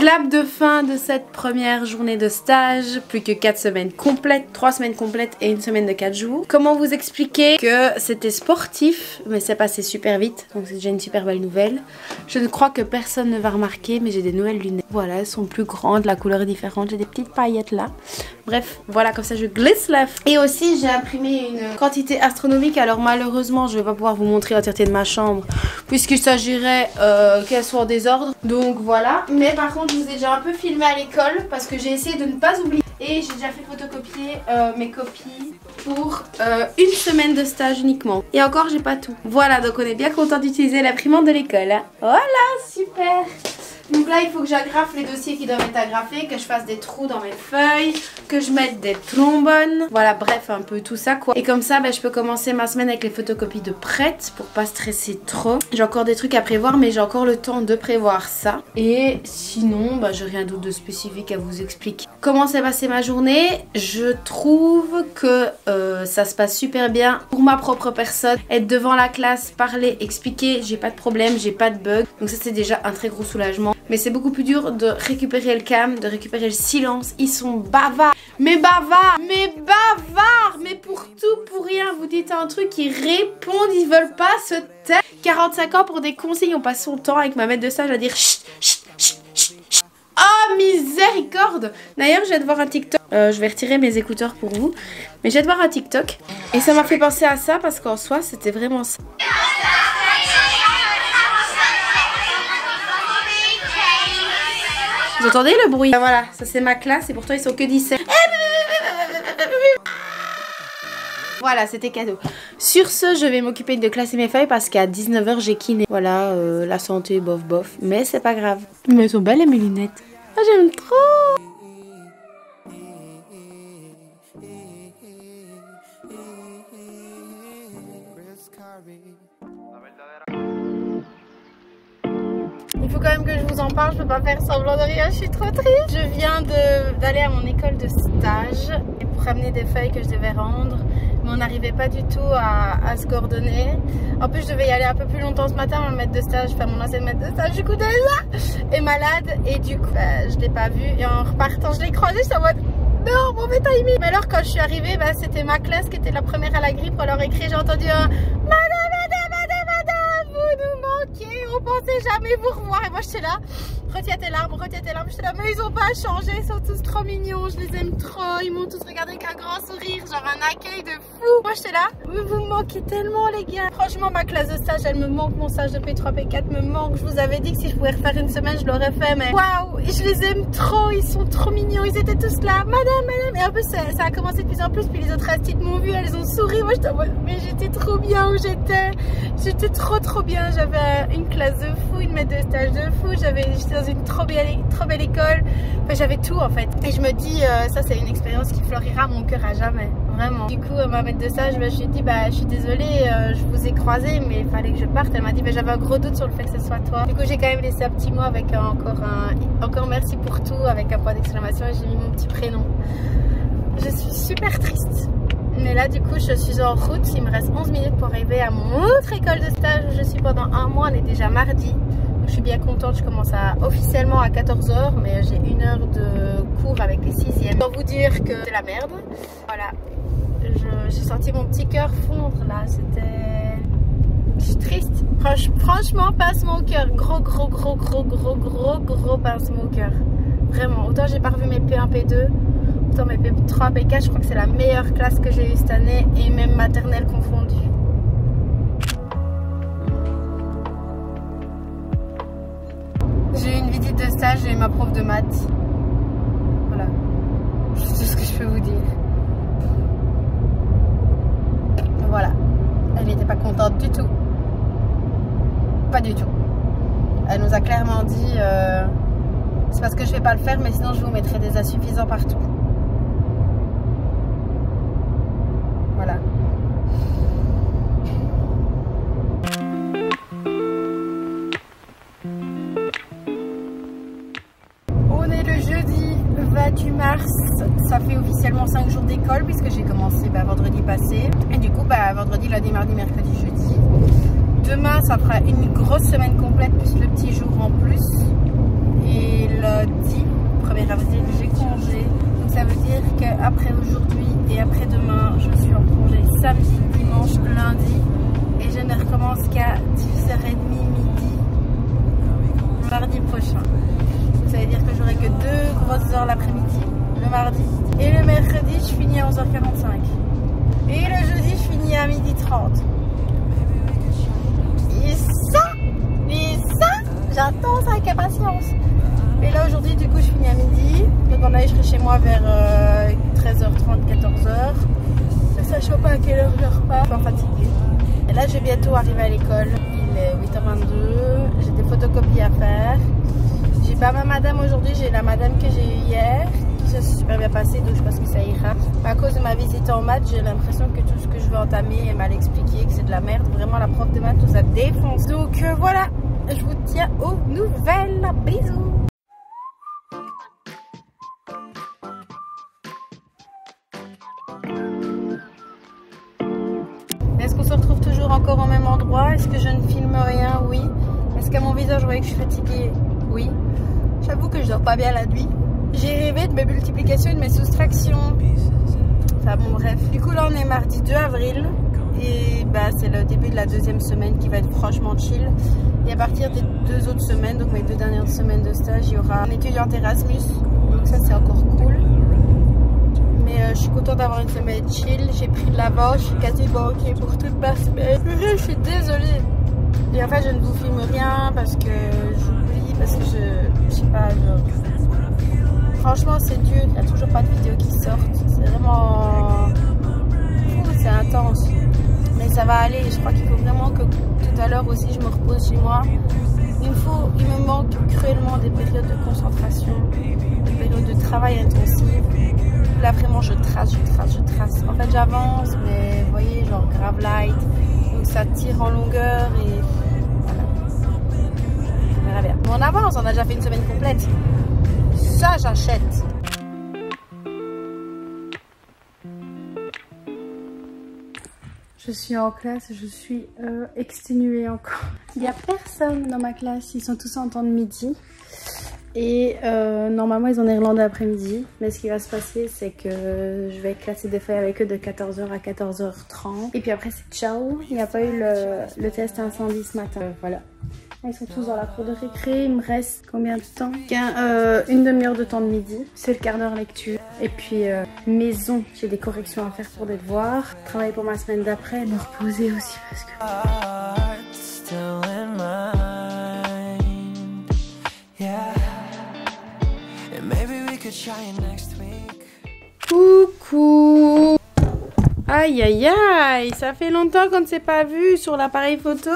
Clap de fin de cette première journée de stage, plus que 4 semaines complètes, 3 semaines complètes et une semaine de 4 jours. Comment vous expliquer que c'était sportif, mais c'est passé super vite, donc c'est déjà une super belle nouvelle. Je ne crois que personne ne va remarquer, mais j'ai des nouvelles lunettes. Voilà, elles sont plus grandes, la couleur est différente, j'ai des petites paillettes là. Bref, voilà, comme ça je glisse la. Et aussi j'ai imprimé une quantité astronomique, alors malheureusement je vais pas pouvoir vous montrer l'entièreté de ma chambre, puisqu'il s'agirait qu'elle soit en désordre. Donc voilà, mais par contre je vous ai déjà un peu filmé à l'école parce que j'ai essayé de ne pas oublier et j'ai déjà fait photocopier mes copies pour une semaine de stage uniquement. Et encore j'ai pas tout. Voilà, donc on est bien content d'utiliser l'imprimante de l'école, hein. Voilà, super. Donc là il faut que j'agrafe les dossiers qui doivent être agrafés, que je fasse des trous dans mes feuilles, que je mette des trombones, voilà, bref un peu tout ça quoi. Et comme ça je peux commencer ma semaine avec les photocopies de prêtes pour pas stresser trop. J'ai encore des trucs à prévoir mais j'ai encore le temps de prévoir ça. Et sinon j'ai rien d'autre de spécifique à vous expliquer. Comment s'est passée ma journée? Je trouve que ça se passe super bien pour ma propre personne. Être devant la classe, parler, expliquer, j'ai pas de problème, j'ai pas de bug. Donc ça c'est déjà un très gros soulagement. Mais c'est beaucoup plus dur de récupérer le calme, de récupérer le silence. Ils sont bavards. Mais bavards. Mais bavards. Mais pour tout, pour rien. Vous dites un truc, ils répondent, ils veulent pas se taire. 45 ans pour des consignes. On passe son temps avec ma maître de stage à dire chut, chut, chut, chut, chut. Oh miséricorde. D'ailleurs je vais devoir un TikTok. Je vais retirer mes écouteurs pour vous. Mais je vais devoir un TikTok. Et ça m'a fait penser à ça parce qu'en soi c'était vraiment ça. Vous entendez le bruit? Voilà, ça c'est ma classe et pourtant ils sont que 17. Voilà, c'était cadeau. Sur ce, je vais m'occuper de classer mes feuilles parce qu'à 19 h j'ai kiné. Voilà, la santé, bof bof, mais c'est pas grave. Mais elles sont belles mes lunettes. Ah, j'aime trop. Il faut quand même que je vous en parle, je peux pas faire semblant de rien, je suis trop triste. Je viens d'aller à mon école de stage pour amener des feuilles que je devais rendre, mais on n'arrivait pas du tout à se coordonner. En plus je devais y aller un peu plus longtemps ce matin, mon maître de stage, enfin mon ancienne maître de stage du coup déjà est malade et du coup je l'ai pas vu et en repartant je l'ai croisé, j'étais en mode non mauvais timing. Mais alors quand je suis arrivée, c'était ma classe qui était la première à la grille pour leur écrire, j'ai entendu un on pensait jamais vous revoir et moi j'étais là, retiens tes larmes, j'étais là, mais ils ont pas changé, ils sont tous trop mignons, je les aime trop, ils m'ont tous regardé avec un grand sourire, genre un accueil de fou. Moi j'étais là, mais vous me manquez tellement les gars. Franchement ma classe de stage elle me manque, mon stage de P3, P4 me manque, je vous avais dit que si je pouvais refaire une semaine je l'aurais fait, mais waouh, je les aime trop, ils sont trop mignons, ils étaient tous là, madame, et en plus ça a commencé de plus en plus, puis les autres assistantes m'ont vu, elles ont souri, moi j'étais, mais j'étais trop bien où j'étais trop bien, j'avais une classe de fou, une maître de stage de fou, j'étais dans une trop belle école, enfin, j'avais tout en fait. Et je me dis, ça c'est une expérience qui fleurira mon cœur à jamais, vraiment. Du coup, ma maître de stage, je lui ai dit, je suis désolée, je vous ai croisé, mais il fallait que je parte. Elle m'a dit, j'avais un gros doute sur le fait que ce soit toi. Du coup, j'ai quand même laissé un petit mot avec encore merci pour tout, avec un point d'exclamation, et j'ai mis mon petit prénom. Je suis super triste. Mais là du coup je suis en route, il me reste 11 minutes pour arriver à mon autre école de stage où je suis pendant un mois, on est déjà mardi. Donc, je suis bien contente, je commence officiellement à 14 h, mais j'ai 1 heure de cours avec les 6e. Pour vous dire que c'est la merde. Voilà, j'ai senti mon petit cœur fondre là, c'était... Je suis triste. Franchement, pincement au cœur, gros pincement au cœur. Vraiment, autant j'ai pas revu mes P1, P2. Dans mes P3, P4, je crois que c'est la meilleure classe que j'ai eue cette année et même maternelle confondue. J'ai eu une visite de stage, j'ai eu ma prof de maths. Voilà, c'est tout ce que je peux vous dire. Voilà, elle n'était pas contente du tout. Pas du tout. Elle nous a clairement dit c'est parce que je vais pas le faire, mais sinon je vous mettrai des insuffisants partout. Voilà. On est le jeudi 28 mars. Ça fait officiellement 5 jours d'école puisque j'ai commencé vendredi passé. Et du coup, vendredi, lundi, mardi, mercredi, jeudi. Demain, ça fera une grosse semaine complète plus le petit jour en plus. Et le 10, 1er avril, j'ai congé. Donc ça veut dire qu'après aujourd'hui et après demain, je suis en congé samedi, dimanche, lundi. Et je ne recommence qu'à 10h30 midi mardi prochain. Ça veut dire que j'aurai que 2 grosses heures l'après-midi, le mardi. Et le mercredi, je finis à 11h45. Et le jeudi, je finis à 12h30. Et ça, j'attends ça avec impatience. Et là, aujourd'hui, du coup, je finis à midi. Donc, on a, je serai chez moi vers 13h30, 14h. Ça, je ne sais pas à quelle heure je repars. Je suis fatiguée. Et là, je vais bientôt arriver à l'école. Il est 8h22. J'ai des photocopies à faire. J'ai pas ma madame aujourd'hui. J'ai la madame que j'ai eue hier. Ça s'est super bien passé, donc je pense que ça ira. À cause de ma visite en maths, j'ai l'impression que tout ce que je veux entamer est mal expliqué, que c'est de la merde. Vraiment, la prof de maths nous a défoncé. Donc voilà, je vous tiens aux nouvelles. Bisous. Est-ce qu'on se retrouve toujours encore au même endroit? Est-ce que je ne filme rien? Oui. Est-ce qu'à mon visage, vous voyez que je suis fatiguée? Oui. J'avoue que je dors pas bien la nuit. J'ai rêvé de mes multiplications et de mes soustractions. Enfin bon bref. Du coup là on est mardi 2 avril. Et bah c'est le début de la deuxième semaine qui va être franchement chill. Et à partir des 2 autres semaines, donc mes 2 dernières semaines de stage, il y aura un étudiant Erasmus. Donc ça c'est encore cool. Mais je suis contente d'avoir une semaine chill. J'ai pris de l'avance, je suis quasi banquée pour toute ma semaine. Je suis désolée. Et en fait je ne vous filme rien parce que j'oublie, parce que je sais pas, franchement c'est dur, il n'y a toujours pas de vidéos qui sortent, c'est vraiment c'est intense, mais ça va aller. Je crois qu'il faut vraiment que tout à l'heure aussi je me repose chez moi. Il me manque cruellement des périodes de concentration, des périodes de travail intensif. Là vraiment je trace. En fait j'avance, mais vous voyez genre grave light, donc ça tire en longueur et voilà. On verra bien. On avance, on a déjà fait une semaine complète. Ça j'achète. Je suis en classe, je suis exténuée encore. Il n'y a personne dans ma classe, ils sont tous en temps de midi. Et normalement ils ont néerlandais après-midi. Mais ce qui va se passer c'est que je vais classer des feuilles avec eux de 14h à 14h30. Et puis après c'est ciao. Il n'y a pas eu le test incendie ce matin. Voilà. Ils sont tous dans la cour de récré. Il me reste combien de temps? Une demi-heure de temps de midi. C'est le quart d'heure lecture. Et puis maison, j'ai des corrections à faire pour des devoirs. Travailler pour ma semaine d'après. Me reposer aussi parce que... Coucou. Aïe aïe aïe, ça fait longtemps qu'on ne s'est pas vu sur l'appareil photo.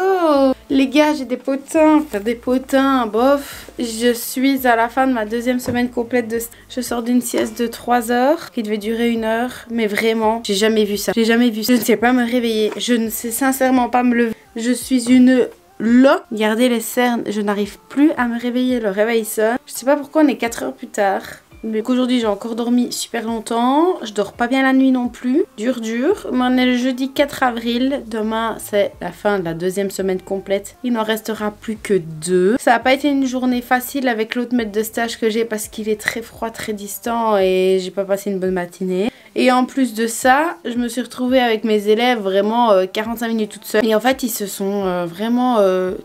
Les gars, j'ai des potins, bof. Je suis à la fin de ma deuxième semaine complète de... Je sors d'une sieste de 3 heures qui devait durer 1 heure. Mais vraiment, j'ai jamais vu ça. J'ai jamais vu ça. Je ne sais pas me réveiller. Je ne sais sincèrement pas me lever. Je suis une... Là, regardez les cernes, je n'arrive plus à me réveiller, le réveil sonne. Je sais pas pourquoi on est 4 heures plus tard. Mais qu'aujourd'hui j'ai encore dormi super longtemps, je dors pas bien la nuit non plus, dur. Mais on est le jeudi 4 avril, demain c'est la fin de la deuxième semaine complète, il n'en restera plus que 2. Ça n'a pas été une journée facile avec l'autre maître de stage que j'ai parce qu'il est très froid, très distant et j'ai pas passé une bonne matinée. Et en plus de ça, je me suis retrouvée avec mes élèves vraiment 45 minutes toute seule. Et en fait, ils se sont vraiment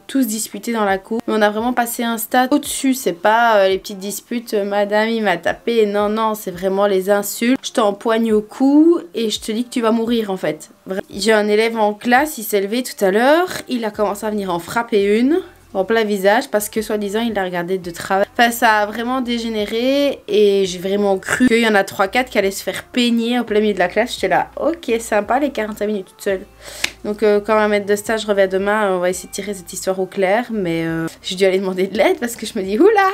tous disputés dans la cour. Mais on a vraiment passé un stade au-dessus. C'est pas les petites disputes, madame il m'a tapé. Non, non, c'est vraiment les insultes. Je t'empoigne au cou et je te dis que tu vas mourir en fait. J'ai un élève en classe, il s'est levé tout à l'heure. Il a commencé à venir en frapper une en plein visage parce que soi-disant il l'a regardé de travers. Enfin ça a vraiment dégénéré et j'ai vraiment cru qu'il y en a 3-4 qui allaient se faire peigner au plein milieu de la classe. J'étais là, ok sympa les 45 minutes toute seule. Donc quand ma maître de stage revient demain, on va essayer de tirer cette histoire au clair. Mais j'ai dû aller demander de l'aide parce que je me dis oula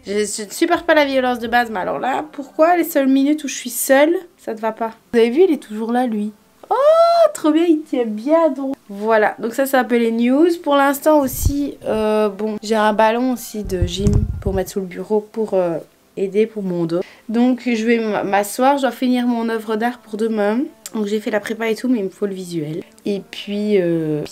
je ne supporte pas la violence de base. Mais alors là, pourquoi les seules minutes où je suis seule, ça ne va pas? Vous avez vu, il est toujours là lui. Oh, trop bien, il tient bien donc. Voilà, donc ça c'est un peu les news. Pour l'instant aussi, bon, j'ai un ballon aussi de gym pour mettre sous le bureau pour aider pour mon dos. Donc je vais m'asseoir, je dois finir mon œuvre d'art pour demain. Donc j'ai fait la prépa et tout, mais il me faut le visuel. Et puis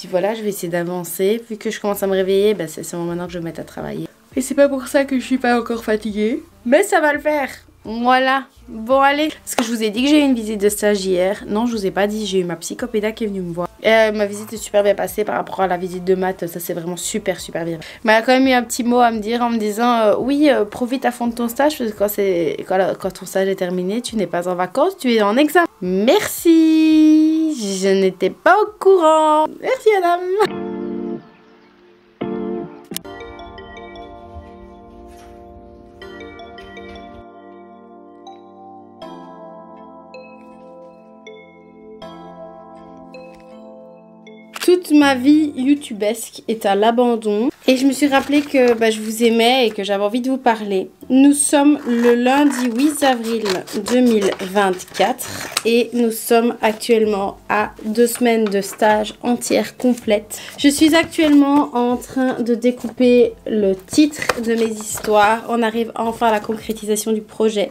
voilà, je vais essayer d'avancer. Vu que je commence à me réveiller, bah, c'est maintenant que je vais me mettre à travailler. Et c'est pas pour ça que je suis pas encore fatiguée. Mais ça va le faire. Voilà. Bon allez. Parce que je vous ai dit que j'ai eu une visite de stage hier. Non, je vous ai pas dit. J'ai eu ma psychopéda qui est venue me voir. Ma visite est super bien passée par rapport à la visite de maths. Ça c'est vraiment super bien. Mais elle a quand même eu un petit mot à me dire en me disant oui, profite à fond de ton stage. Parce que quand ton stage est terminé, tu n'es pas en vacances, tu es en examen. Merci. Je n'étais pas au courant. Merci madame. Toute ma vie youtubesque est à l'abandon et je me suis rappelé que je vous aimais et que j'avais envie de vous parler. Nous sommes le lundi 8 avril 2024 et nous sommes actuellement à 2 semaines de stage entière complète. Je suis actuellement en train de découper le titre de mes histoires. On arrive enfin à la concrétisation du projet.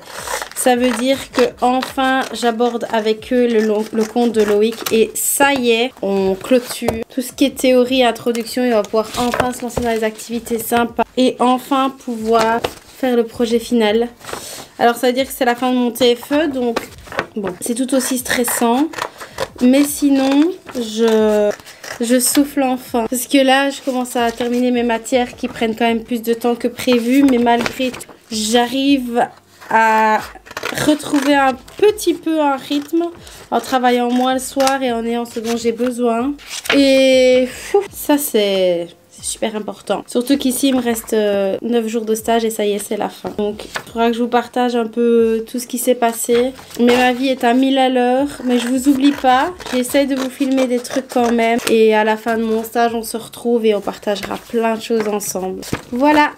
Ça veut dire que enfin j'aborde avec eux le conte de Loïc et ça y est, on clôture tout ce qui est théorie, introduction et on va pouvoir enfin se lancer dans les activités sympas et enfin pouvoir faire le projet final. Alors ça veut dire que c'est la fin de mon TFE donc bon, c'est tout aussi stressant mais sinon je souffle enfin parce que là je commence à terminer mes matières qui prennent quand même plus de temps que prévu mais malgré tout j'arrive à retrouver un petit peu un rythme en travaillant moins le soir et en ayant ce dont j'ai besoin et ça c'est super important. Surtout qu'ici il me reste 9 jours de stage et ça y est c'est la fin. Donc il faudra que je vous partage un peu tout ce qui s'est passé. Mais ma vie est à 1000 à l'heure. Mais je vous oublie pas. J'essaie de vous filmer des trucs quand même. Et à la fin de mon stage on se retrouve et on partagera plein de choses ensemble. Voilà,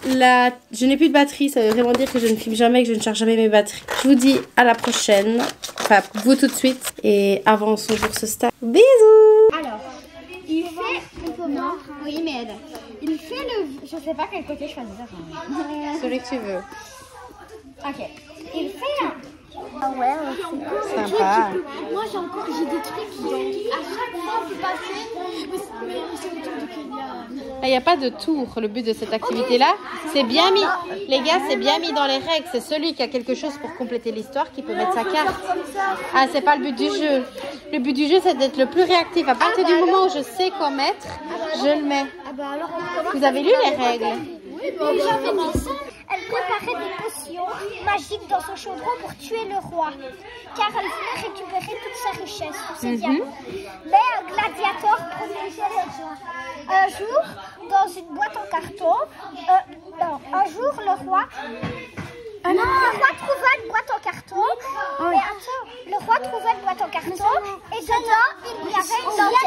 je n'ai plus de batterie. Ça veut vraiment dire que je ne filme jamais, que je ne charge jamais mes batteries. Je vous dis à la prochaine. Enfin vous tout de suite. Et avançons pour ce stage. Bisous. Alors, il fait... Oui, mais il fait le... Je sais pas quel côté choisir. Celui que tu veux. Ok. Il fait un... Ah ouais, Sympa. Moi j'ai des trucs qui à chaque fois on peut passer. Mais c'est le tour de Kenya. Il n'y a pas de tour. Le but de cette activité-là, c'est bien mis. Les gars, c'est bien mis dans les règles. C'est celui qui a quelque chose pour compléter l'histoire qui peut mettre sa carte. Ah, c'est pas le but du jeu. Le but du jeu, c'est d'être le plus réactif. À partir du moment où je sais quoi mettre, je le mets. Vous avez lu les règles? Oui, mais j'avais dit ça. Elle préparait des potions magiques dans son chaudron pour tuer le roi, car elle voulait récupérer toute sa richesse, tous ses diamants. Mais un gladiateur protégeait les gens. Un jour, dans une boîte en carton, un jour le roi... le roi trouva une boîte en carton. Mais attends, le roi trouva une boîte en carton et dedans il y avait une lanterne.